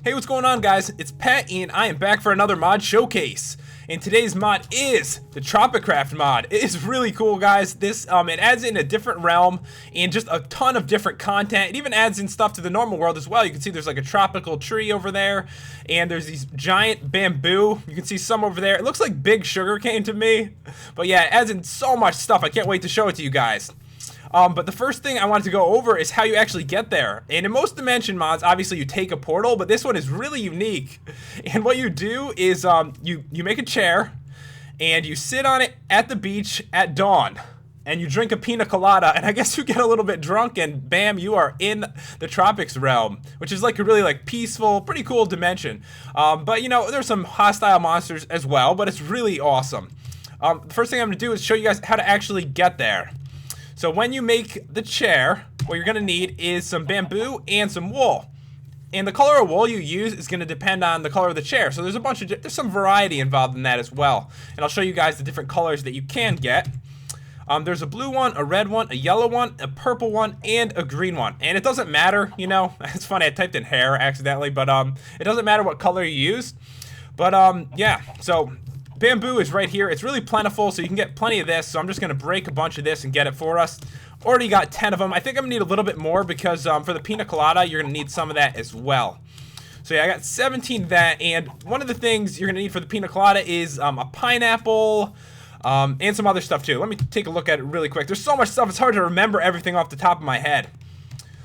Hey, what's going on, guys? It's Pat, and I am back for another mod showcase. And today's mod is the Tropicraft mod. It is really cool, guys. This it adds in a different realm and just a ton of different content. It even adds in stuff to the normal world as well. You can see there's like a tropical tree over there, and there's these giant bamboo. You can see some over there. It looks like big sugar cane to me, but yeah, it adds in so much stuff. I can't wait to show it to you guys. But the first thing I wanted to go over is how you actually get there. And in most dimension mods, obviously you take a portal, but this one is really unique. And what you do is you make a chair and you sit on it at the beach at dawn. And you drink a Pina Colada, and I guess you get a little bit drunk, and bam, you are in the Tropics realm, which is like a really like peaceful, pretty cool dimension. But you know, there's some hostile monsters as well, but it's really awesome. The first thing I'm gonna do is show you guys how to actually get there. So when you make the chair, what you're gonna need is some bamboo and some wool. And the color of wool you use is gonna depend on the color of the chair. So there's some variety involved in that as well. And I'll show you guys the different colors that you can get. There's a blue one, a red one, a yellow one, a purple one, and a green one. And it doesn't matter, you know, it's funny, I typed in hair accidentally, but it doesn't matter what color you use. But yeah, so bamboo is right here. It's really plentiful, so you can get plenty of this. So I'm just going to break a bunch of this and get it for us. Already got 10 of them. I think I'm going to need a little bit more because for the Pina Colada, you're going to need some of that as well. So yeah, I got 17 of that. And one of the things you're going to need for the Pina Colada is a pineapple and some other stuff too. Let me take a look at it really quick. There's so much stuff, it's hard to remember everything off the top of my head.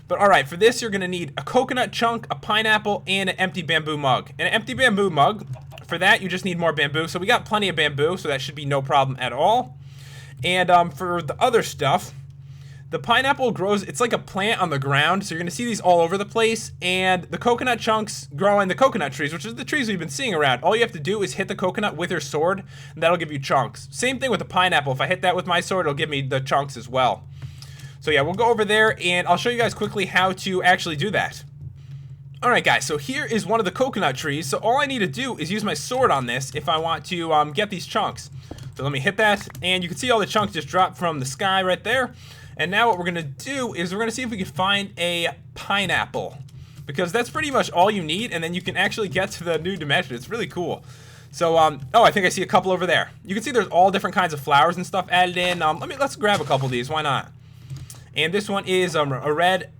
But alright, for this, you're going to need a coconut chunk, a pineapple, and an empty bamboo mug. And an empty bamboo mug, for that, you just need more bamboo. So we got plenty of bamboo, so that should be no problem at all. And for the other stuff, the pineapple grows, it's like a plant on the ground, so you're going to see these all over the place. And the coconut chunks grow in the coconut trees, which is the trees we've been seeing around. All you have to do is hit the coconut with your sword, and that'll give you chunks. Same thing with the pineapple. If I hit that with my sword, it'll give me the chunks as well. So yeah, we'll go over there, and I'll show you guys quickly how to actually do that. Alright guys, so here is one of the coconut trees. So all I need to do is use my sword on this if I want to get these chunks. So let me hit that, and you can see all the chunks just drop from the sky right there. And now what we're going to do is we're going to see if we can find a pineapple, because that's pretty much all you need, and then you can actually get to the new dimension. It's really cool. So, oh, I think I see a couple over there. You can see there's all different kinds of flowers and stuff added in. Let's grab a couple of these, why not? And this one is a red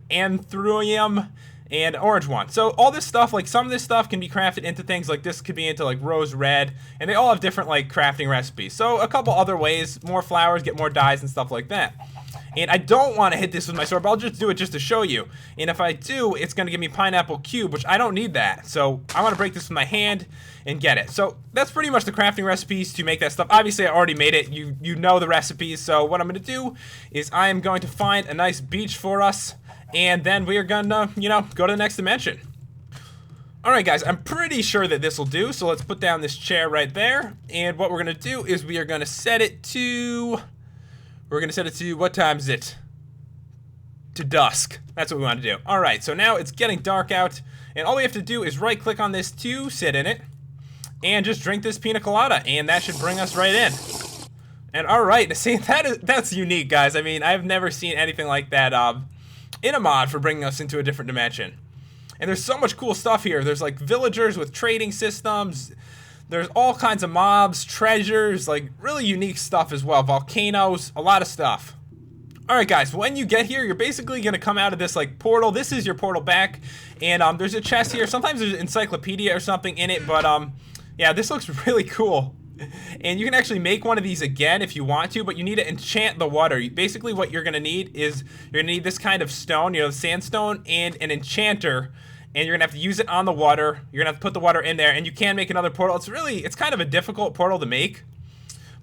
anthurium and orange one. So all this stuff, like some of this stuff can be crafted into things, like this could be into like rose red, and they all have different like crafting recipes. So a couple other ways, more flowers, get more dyes and stuff like that. And I don't want to hit this with my sword, but I'll just do it just to show you. And if I do, it's going to give me pineapple cube, which I don't need that. So I want to break this with my hand and get it. So that's pretty much the crafting recipes to make that stuff. Obviously, I already made it. You know the recipes. So what I'm going to do is I am going to find a nice beach for us, and then we are going to, you know, go to the next dimension. Alright guys, I'm pretty sure that this will do. So let's put down this chair right there. And what we're going to do is we are going to set it to... what time is it? To dusk. That's what we want to do. Alright, so now it's getting dark out, and all we have to do is right click on this to sit in it, and just drink this Pina Colada, and that should bring us right in. And alright, see, that's unique, guys. I mean, I've never seen anything like that in a mod for bringing us into a different dimension. And there's so much cool stuff here. There's like villagers with trading systems. There's all kinds of mobs, treasures, like really unique stuff as well. Volcanoes, a lot of stuff. Alright guys, when you get here, you're basically going to come out of this like portal. This is your portal back. And there's a chest here. Sometimes there's an encyclopedia or something in it. But yeah, this looks really cool. And you can actually make one of these again if you want to. But you need to enchant the water. Basically what you're going to need is you're going to need this kind of stone, you know, sandstone, and an enchanter. And you're going to have to use it on the water. You're going to have to put the water in there. And you can make another portal. It's kind of a difficult portal to make.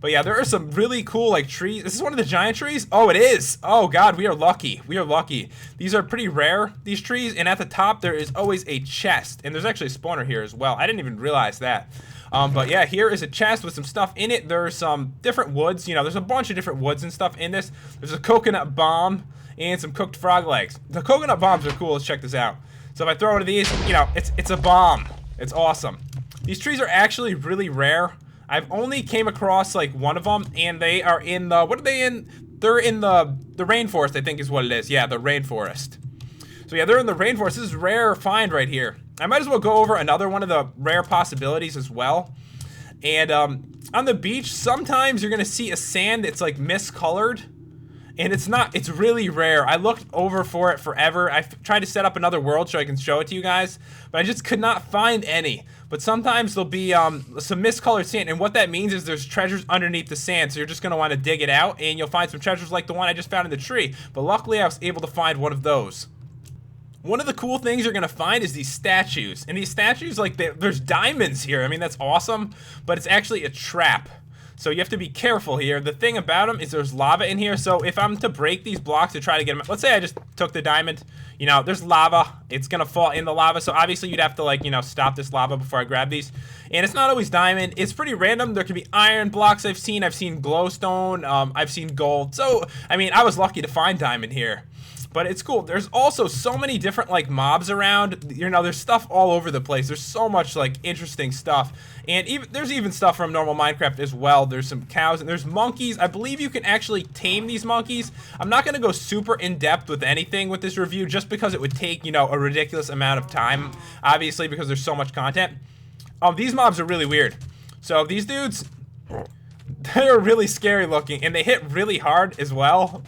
But yeah, there are some really cool like trees. This is one of the giant trees? Oh, it is. Oh god, we are lucky. We are lucky. These are pretty rare, these trees. And at the top, there is always a chest. And there's actually a spawner here as well. I didn't even realize that. But yeah, here is a chest with some stuff in it. There's some different woods. You know, there's a bunch of different woods and stuff in this. There's a coconut bomb and some cooked frog legs. The coconut bombs are cool. Let's check this out. So if I throw one of these, you know, it's a bomb. It's awesome. These trees are actually really rare. I've only came across like one of them, and they are in the, what are they in? They're in the rainforest, I think is what it is. Yeah, the rainforest. So yeah, they're in the rainforest. This is a rare find right here. I might as well go over another one of the rare possibilities as well. And on the beach, sometimes you're gonna see a sand that's like miscolored. And it's really rare. I looked over for it forever. I tried to set up another world so I can show it to you guys, but I just could not find any. But sometimes there'll be some miscolored sand, and what that means is there's treasures underneath the sand, so you're just gonna wanna dig it out, and you'll find some treasures like the one I just found in the tree. But luckily I was able to find one of those. One of the cool things you're gonna find is these statues. And these statues, like, there's diamonds here. I mean, that's awesome, but it's actually a trap. So you have to be careful here. The thing about them is there's lava in here. So if I'm to break these blocks to try to get them, let's say I just took the diamond, you know, there's lava. It's gonna fall in the lava. So obviously you'd have to, like, you know, stop this lava before I grab these. And it's not always diamond. It's pretty random. There can be iron blocks I've seen glowstone, I've seen gold. So, I mean, I was lucky to find diamond here. But it's cool. There's also so many different, like, mobs around. You know, there's stuff all over the place. There's so much, like, interesting stuff. And there's even stuff from normal Minecraft as well. There's some cows and there's monkeys. I believe you can actually tame these monkeys. I'm not going to go super in-depth with anything with this review just because it would take, you know, a ridiculous amount of time. Obviously, because there's so much content. These mobs are really weird. So these dudes, they're really scary looking, and they hit really hard as well.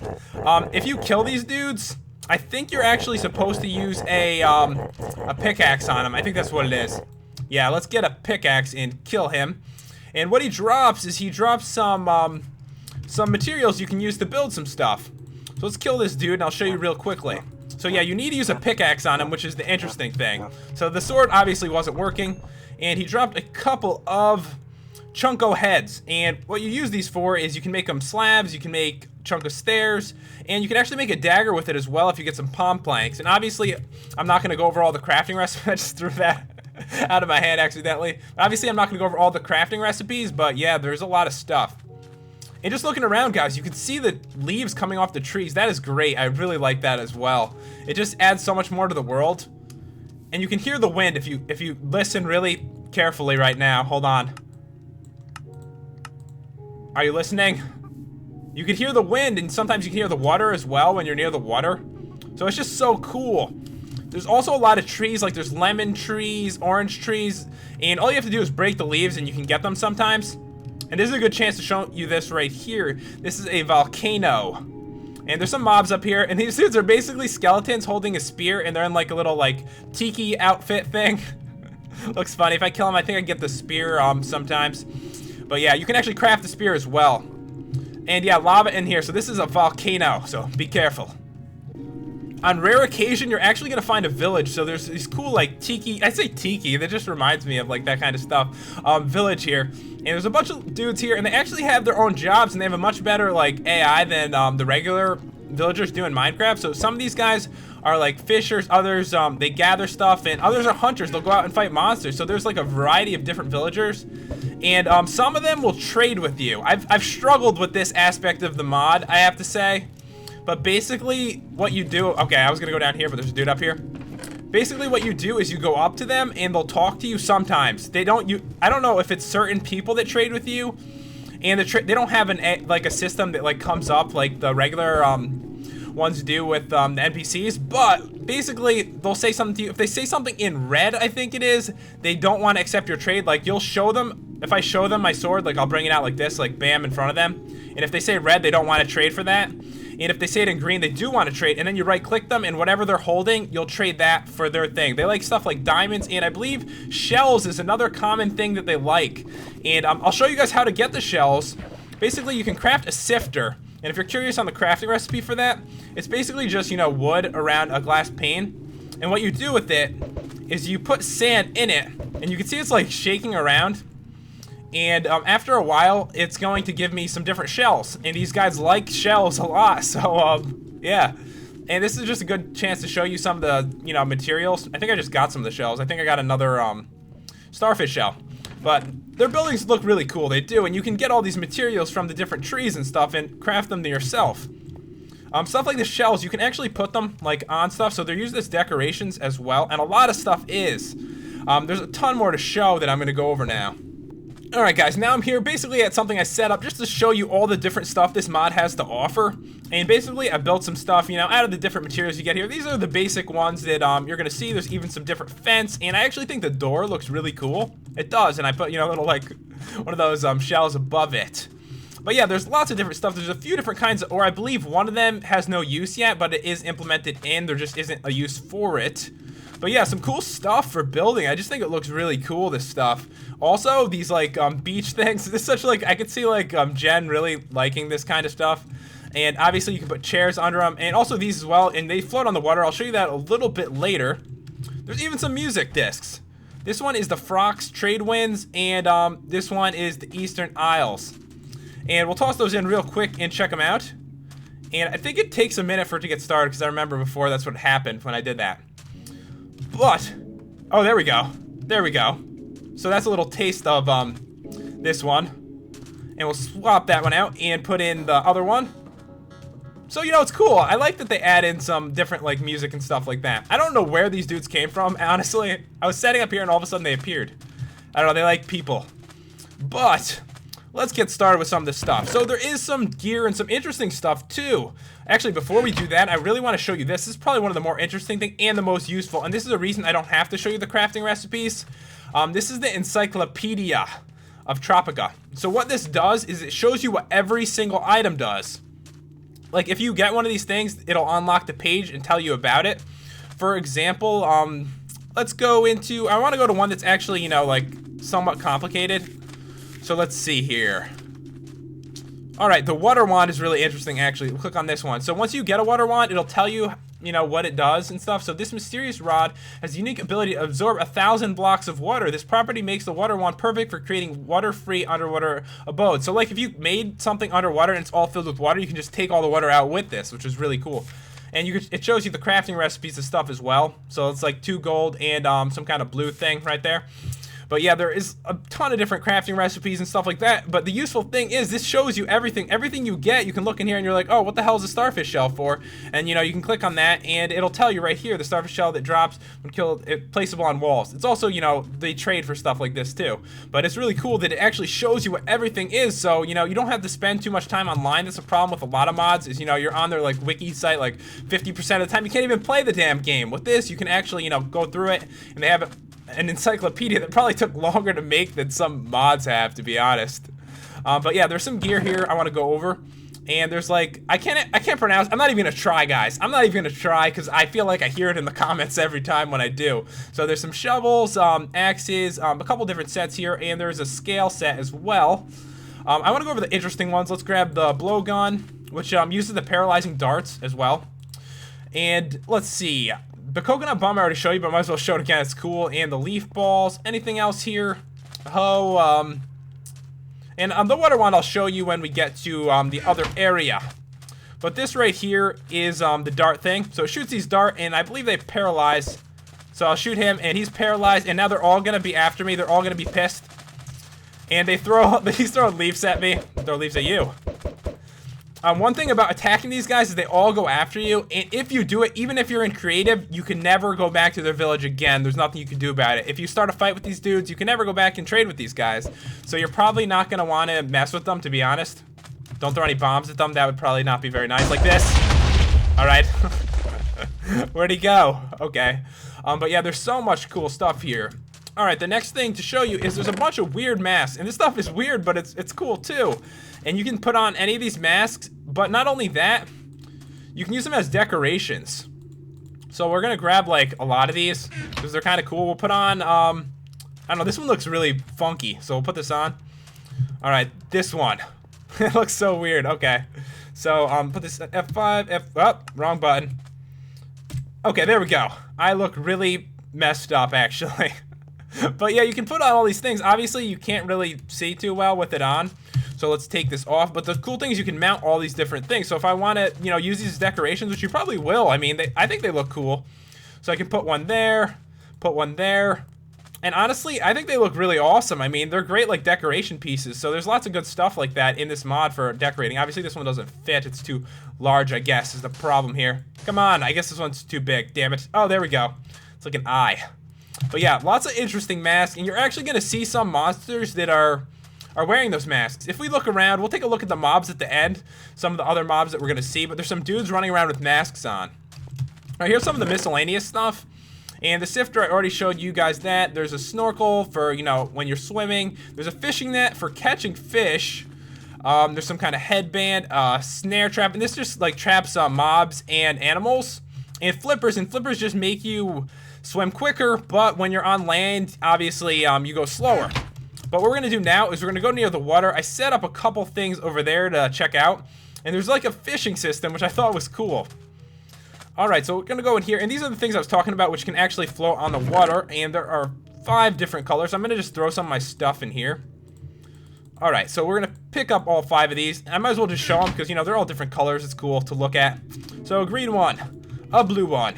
If you kill these dudes, I think you're actually supposed to use a pickaxe on him. I think that's what it is. Yeah, let's get a pickaxe and kill him. And what he drops is he drops some materials you can use to build some stuff. So let's kill this dude, and I'll show you real quickly. So yeah, you need to use a pickaxe on him, which is the interesting thing. So the sword obviously wasn't working, and he dropped a couple of chunko heads, and what you use these for is you can make them slabs, you can make chunk of stairs, and you can actually make a dagger with it as well if you get some palm planks. And obviously I'm not going to go over all the crafting recipes. I just threw that out of my hand accidentally. Obviously I'm not going to go over all the crafting recipes, but yeah, there's a lot of stuff. And just looking around, guys, you can see the leaves coming off the trees. That is great. I really like that as well. It just adds so much more to the world. And you can hear the wind if you listen really carefully right now. Hold on. Are you listening? You can hear the wind, and sometimes you can hear the water as well when you're near the water. So it's just so cool. There's also a lot of trees, like there's lemon trees, orange trees, and all you have to do is break the leaves and you can get them sometimes. And this is a good chance to show you this right here. This is a volcano. And there's some mobs up here, and these dudes are basically skeletons holding a spear, and they're in like a little like tiki outfit thing. Looks funny. If I kill them, I think I get the spear sometimes. But yeah, you can actually craft the spear as well. And yeah, lava in here. So this is a volcano, so be careful. On rare occasion, you're actually gonna find a village. So there's these cool like tiki, I say tiki, that just reminds me of like that kind of stuff. Village here. And there's a bunch of dudes here, and they actually have their own jobs, and they have a much better like AI than the regular villagers do in Minecraft. So some of these guys are like fishers, others they gather stuff, and others are hunters. They'll go out and fight monsters. So there's like a variety of different villagers, and some of them will trade with you. I've struggled with this aspect of the mod, I have to say, but basically what you do, okay, I was gonna go down here, but there's a dude up here. Basically what you do is you go up to them and they'll talk to you sometimes. I don't know if it's certain people that trade with you, and they don't have like a system that like comes up like the regular ones do with the NPCs, but basically they'll say something to you. If they say something in red, I think it is, they don't want to accept your trade. Like you'll show them, if I show them my sword, like I'll bring it out like this, like bam, in front of them. And if they say red, they don't want to trade for that. And if they say it in green, they do want to trade. And then you right click them, and whatever they're holding, you'll trade that for their thing. They like stuff like diamonds, and I believe shells is another common thing that they like. And I'll show you guys how to get the shells. Basically, you can craft a sifter. And if you're curious on the crafting recipe for that, it's basically just, you know, wood around a glass pane. And what you do with it is you put sand in it, and you can see it's like shaking around. And after a while, it's going to give me some different shells. And these guys like shells a lot, so yeah. And this is just a good chance to show you some of the, you know, materials. I think I just got some of the shells. I think I got another starfish shell. But their buildings look really cool, they do. And you can get all these materials from the different trees and stuff and craft them to yourself. Stuff like the shells, you can actually put them like on stuff, so they're used as decorations as well. And a lot of stuff is. There's a ton more to show that I'm gonna go over now. Alright guys, now I'm here basically at something I set up just to show you all the different stuff this mod has to offer. And basically I built some stuff, you know, out of the different materials you get here. These are the basic ones that you're going to see. There's even some different fence, and I actually think the door looks really cool. It does, and I put, you know, a little like one of those shells above it. But yeah, there's lots of different stuff. There's a few different kinds, or I believe one of them has no use yet, but it is implemented in. There just isn't a use for it. But yeah, some cool stuff for building. I just think it looks really cool, this stuff. Also, these like beach things. This is such like, I could see like Jen really liking this kind of stuff. And obviously you can put chairs under them, and also these as well, and they float on the water. I'll show you that a little bit later. There's even some music discs. This one is the Frox Trade Winds, and this one is the Eastern Isles. And we'll toss those in real quick and check them out. And I think it takes a minute for it to get started, because I remember before that's what happened when I did that. But, oh, there we go. There we go. So that's a little taste of this one. And we'll swap that one out and put in the other one. So, you know, it's cool. I like that they add in some different, like, music and stuff like that. I don't know where these dudes came from, honestly. I was setting up here and all of a sudden they appeared. I don't know, they like people. But let's get started with some of this stuff. So there is some gear and some interesting stuff too. Actually, before we do that, I really want to show you this. This is probably one of the more interesting things and the most useful. And this is a reason I don't have to show you the crafting recipes. This is the Encyclopedia of Tropica. So what this does is it shows you what every single item does. Like if you get one of these things, it'll unlock the page and tell you about it. For example, let's go into, I want to go to one that's actually, you know, like somewhat complicated. So let's see here. Alright, the water wand is really interesting actually. We'll click on this one. So once you get a water wand, it'll tell you, you know, what it does and stuff. So this mysterious rod has the unique ability to absorb 1,000 blocks of water. This property makes the water wand perfect for creating water-free underwater abodes. So like if you made something underwater and it's all filled with water, you can just take all the water out with this, which is really cool. And it shows you the crafting recipes and stuff as well. So it's like 2 gold and some kind of blue thing right there. But yeah, there is a ton of different crafting recipes and stuff like that. But the useful thing is this shows you everything. Everything you get, you can look in here and you're like, oh, what the hell is a starfish shell for? And you know, you can click on that and it'll tell you right here, the starfish shell that drops when killed, placeable on walls. It's also, you know, they trade for stuff like this too. But it's really cool that it actually shows you what everything is. So, you know, you don't have to spend too much time online. That's a problem with a lot of mods is, you know, you're on their like wiki site like 50% of the time. You can't even play the damn game. With this, you can actually, you know, go through it, and they have an encyclopedia that probably took longer to make than some mods have, to be honest. But yeah, there's some gear here I want to go over, and there's like I can't pronounce. I'm not even gonna try, guys. I'm not even gonna try because I feel like I hear it in the comments every time when I do. So there's some shovels, axes, a couple different sets here, and there's a scale set as well. I want to go over the interesting ones. Let's grab the blowgun, which uses the paralyzing darts as well. And let's see. The coconut bomb I already showed you, but I might as well show it again. It's cool. And the leaf balls. Anything else here? Oh, and the water wand I'll show you when we get to the other area. But this right here is the dart thing. So it shoots these dart, and I believe they paralyze. So I'll shoot him, and he's paralyzed, and now they're all gonna be after me. They're all gonna be pissed. And he's throwing leaves at me. Throw leaves at you. One thing about attacking these guys is they all go after you, and if you do it, even if you're in creative, you can never go back to their village again. There's nothing you can do about it. If you start a fight with these dudes, you can never go back and trade with these guys. So you're probably not going to want to mess with them, to be honest. Don't throw any bombs at them. That would probably not be very nice. Like this. Alright. Where'd he go? Okay. But yeah, there's so much cool stuff here. Alright, the next thing to show you is there's a bunch of weird masks. And this stuff is weird, but it's cool too. And you can put on any of these masks, but not only that, you can use them as decorations. So we're gonna grab like a lot of these, because they're kind of cool. We'll put on, I don't know, this one looks really funky, so we'll put this on. Alright, this one. It looks so weird, okay. So, put this at F5, oh, wrong button. Okay, there we go. I look really messed up, actually. But yeah, you can put on all these things. Obviously, you can't really see too well with it on. So let's take this off. But the cool thing is you can mount all these different things. So if I want to, you know, use these decorations, which you probably will. I mean, I think they look cool. So I can put one there, put one there. And honestly, I think they look really awesome. I mean, they're great like decoration pieces. So there's lots of good stuff like that in this mod for decorating. Obviously, this one doesn't fit. It's too large, I guess, is the problem here. Come on, I guess this one's too big. Damn it. Oh, there we go. It's like an eye. But yeah, lots of interesting masks. And you're actually going to see some monsters that are are wearing those masks. If we look around, we'll take a look at the mobs at the end, some of the other mobs that we're gonna see, but there's some dudes running around with masks on. Alright, here's some of the miscellaneous stuff. And the Sifter, I already showed you guys that. There's a snorkel for, you know, when you're swimming. There's a fishing net for catching fish. There's some kind of headband, snare trap, and this just like traps mobs and animals. And flippers just make you swim quicker, but when you're on land, obviously you go slower. But what we're gonna do now is we're gonna go near the water. I set up a couple things over there to check out, and there's like a fishing system, which I thought was cool. Alright, so we're gonna go in here, and these are the things I was talking about, which can actually float on the water, and there are 5 different colors. I'm gonna just throw some of my stuff in here. Alright, so we're gonna pick up all 5 of these. I might as well just show them, because, you know, they're all different colors. It's cool to look at. So, a green one, a blue one,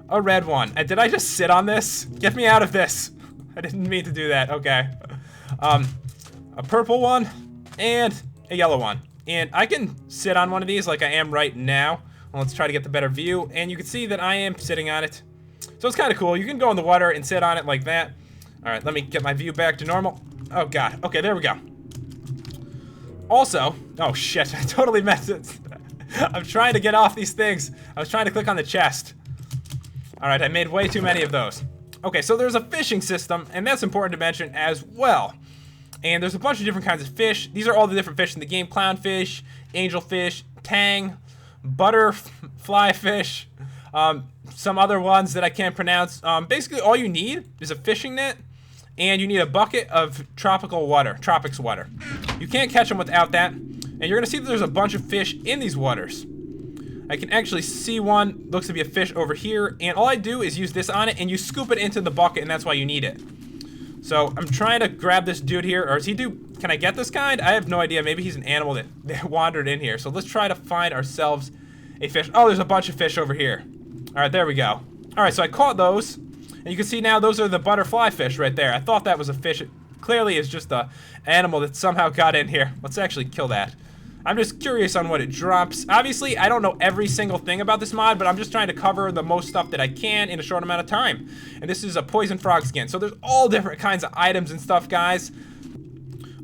a red one. And did I just sit on this? Get me out of this. I didn't mean to do that. Okay. A purple one, and a yellow one. And I can sit on one of these like I am right now. Well, let's try to get the better view, and you can see that I am sitting on it. So it's kind of cool. You can go in the water and sit on it like that. Alright, let me get my view back to normal. Oh god, okay, there we go. Also, oh shit, I totally messed it. I'm trying to get off these things. I was trying to click on the chest. Alright, I made way too many of those. Okay, so there's a fishing system, and that's important to mention as well. And there's a bunch of different kinds of fish. These are all the different fish in the game. Clownfish, angelfish, tang, butterfly fish, some other ones that I can't pronounce. Basically, all you need is a fishing net, and you need a bucket of tropical water, tropics water. You can't catch them without that, and you're gonna see that there's a bunch of fish in these waters. I can actually see one, looks to be a fish over here, and all I do is use this on it, and you scoop it into the bucket, and that's why you need it. So I'm trying to grab this dude here, or can I get this kind? I have no idea. Maybe he's an animal that wandered in here. So let's try to find ourselves a fish. Oh, there's a bunch of fish over here. All right, there we go. All right, so I caught those, and you can see now those are the butterfly fish right there. I thought that was a fish. It clearly is just an animal that somehow got in here. Let's actually kill that. I'm just curious on what it drops. Obviously, I don't know every single thing about this mod, but I'm just trying to cover the most stuff that I can in a short amount of time. And this is a poison frog skin, so there's all different kinds of items and stuff, guys.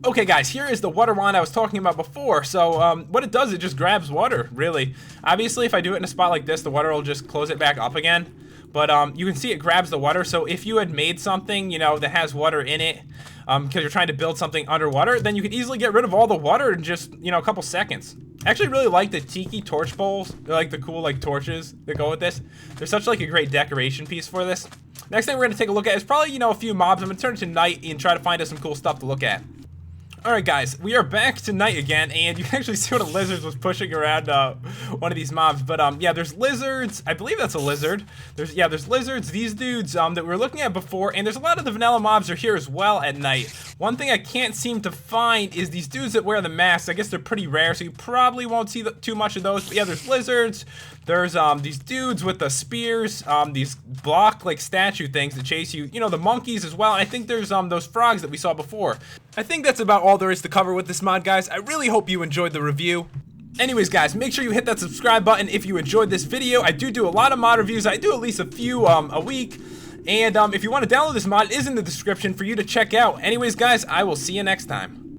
Okay, guys, here is the water wand I was talking about before. So, what it does, it just grabs water, really. Obviously, if I do it in a spot like this, the water will just close it back up again. But you can see it grabs the water, so if you had made something, you know, that has water in it, because you're trying to build something underwater, then you could easily get rid of all the water in just, you know, a couple seconds. I actually really like the tiki torch bowls. They're like the cool, like, torches that go with this. They're such, like, a great decoration piece for this. Next thing we're going to take a look at is probably, you know, a few mobs. I'm going to turn it to night and try to find us some cool stuff to look at. Alright guys, we are back to night again, and you can actually see one of the lizards was pushing around one of these mobs. But yeah, there's lizards. I believe that's a lizard. There's lizards, these dudes that we were looking at before, and there's a lot of the vanilla mobs are here as well at night. One thing I can't seem to find is these dudes that wear the masks. I guess they're pretty rare, so you probably won't see too much of those. But yeah, there's lizards. There's these dudes with the spears, these block like statue things that chase you. You know, the monkeys as well. And I think there's those frogs that we saw before. I think that's about all there is to cover with this mod, guys. I really hope you enjoyed the review. Anyways, guys, make sure you hit that subscribe button if you enjoyed this video. I do a lot of mod reviews. I do at least a few a week. And if you want to download this mod, it is in the description for you to check out. Anyways, guys, I will see you next time.